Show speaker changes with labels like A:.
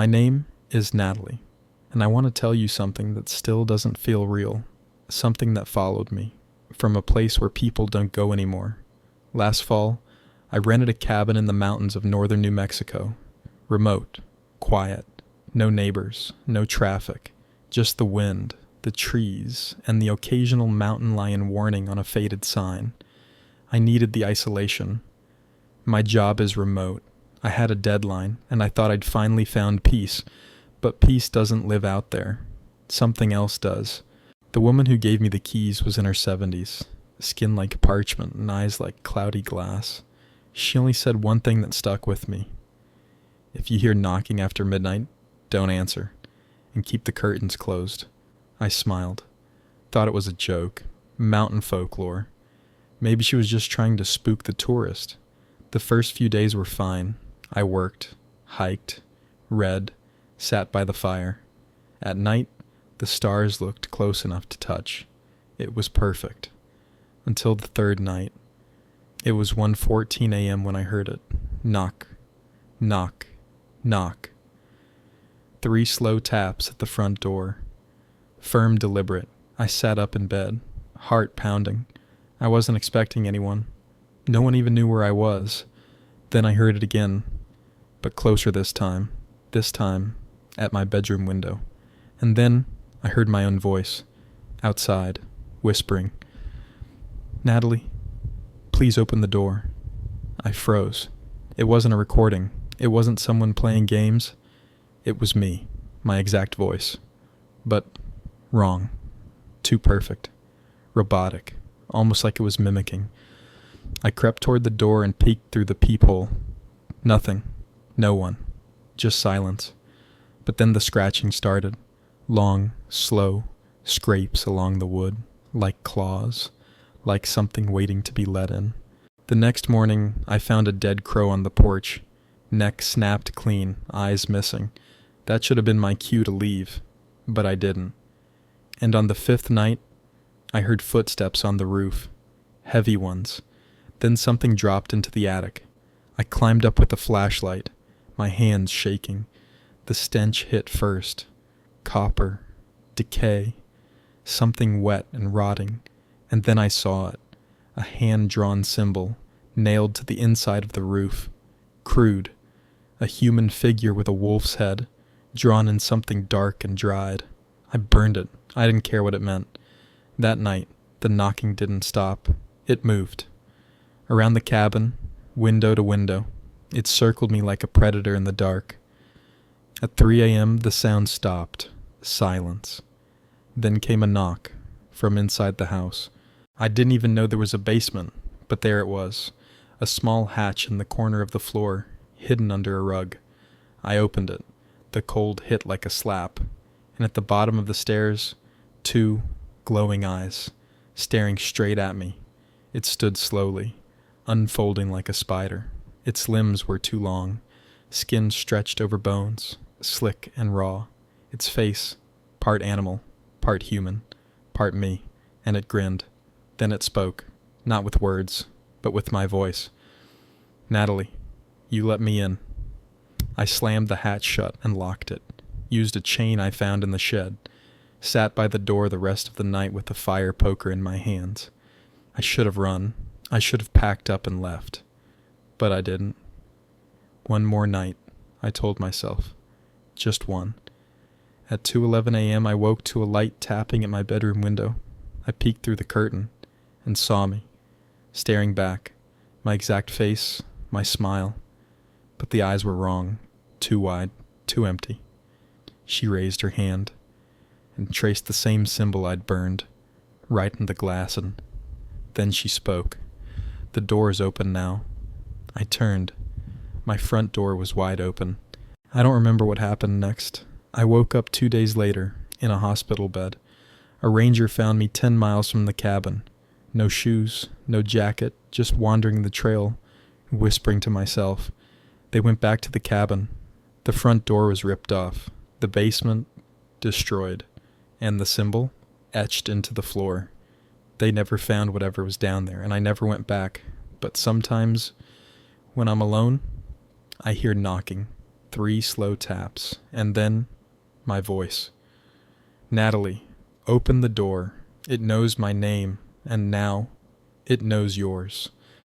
A: My name is Natalie, and I want to tell you something that still doesn't feel real, something that followed me, from a place where people don't go anymore. Last fall, I rented a cabin in the mountains of northern New Mexico. Remote, quiet, no neighbors, no traffic, just the wind, the trees, and the occasional mountain lion warning on a faded sign. I needed the isolation. My job is remote. I had a deadline, and I thought I'd finally found peace, but peace doesn't live out there. Something else does. The woman who gave me the keys was in her 70s, skin like parchment and eyes like cloudy glass. She only said one thing that stuck with me. If you hear knocking after midnight, don't answer, and keep the curtains closed. I smiled. Thought it was a joke. Mountain folklore. Maybe she was just trying to spook the tourist. The first few days were fine. I worked, hiked, read, sat by the fire. At night, the stars looked close enough to touch. It was perfect. Until the third night. It was 1:14 a.m. when I heard it. Knock, knock, knock. 3 slow taps at the front door. Firm, deliberate. I sat up in bed, heart pounding. I wasn't expecting anyone. No one even knew where I was. Then I heard it again, but closer this time at my bedroom window. And then I heard my own voice, outside, whispering, "Natalie, please open the door." I froze. It wasn't a recording. It wasn't someone playing games. It was me, my exact voice. But wrong. Too perfect. Robotic. Almost like it was mimicking. I crept toward the door and peeked through the peephole. Nothing. No one. Just silence. But then the scratching started. Long, slow scrapes along the wood, like claws, like something waiting to be let in. The next morning, I found a dead crow on the porch. Neck snapped clean, eyes missing. That should have been my cue to leave, but I didn't. And on the 5th night, I heard footsteps on the roof. Heavy ones. Then something dropped into the attic. I climbed up with a flashlight, my hands shaking. The stench hit first. Copper. Decay. Something wet and rotting. And then I saw it. A hand-drawn symbol, nailed to the inside of the roof. Crude. A human figure with a wolf's head, drawn in something dark and dried. I burned it. I didn't care what it meant. That night, the knocking didn't stop. It moved. Around the cabin, window to window, it circled me like a predator in the dark. At 3 a.m., the sound stopped. Silence. Then came a knock from inside the house. I didn't even know there was a basement, but there it was. A small hatch in the corner of the floor, hidden under a rug. I opened it. The cold hit like a slap. And at the bottom of the stairs, 2 glowing eyes, staring straight at me. It stood slowly, unfolding like a spider. Its limbs were too long, skin stretched over bones, slick and raw. Its face, part animal, part human, part me, and it grinned. Then it spoke, not with words, but with my voice. "Natalie, you let me in." I slammed the hatch shut and locked it, used a chain I found in the shed, sat by the door the rest of the night with the fire poker in my hands. I should have run. I should have packed up and left. But I didn't. One more night, I told myself. Just one. At 2:11 a.m. I woke to a light tapping at my bedroom window. I peeked through the curtain and saw me, staring back, my exact face, my smile. But the eyes were wrong, too wide, too empty. She raised her hand and traced the same symbol I'd burned, right in the glass, and then she spoke. The door is open now. I turned. My front door was wide open. I don't remember what happened next. I woke up 2 days later, in a hospital bed. A ranger found me 10 miles from the cabin. No shoes, no jacket, just wandering the trail, whispering to myself. They went back to the cabin. The front door was ripped off. The basement, destroyed. And the symbol, etched into the floor. They never found whatever was down there, and I never went back. But sometimes, when I'm alone, I hear knocking. 3 slow taps, and then my voice. Natalie, open the door. It knows my name, and now it knows yours.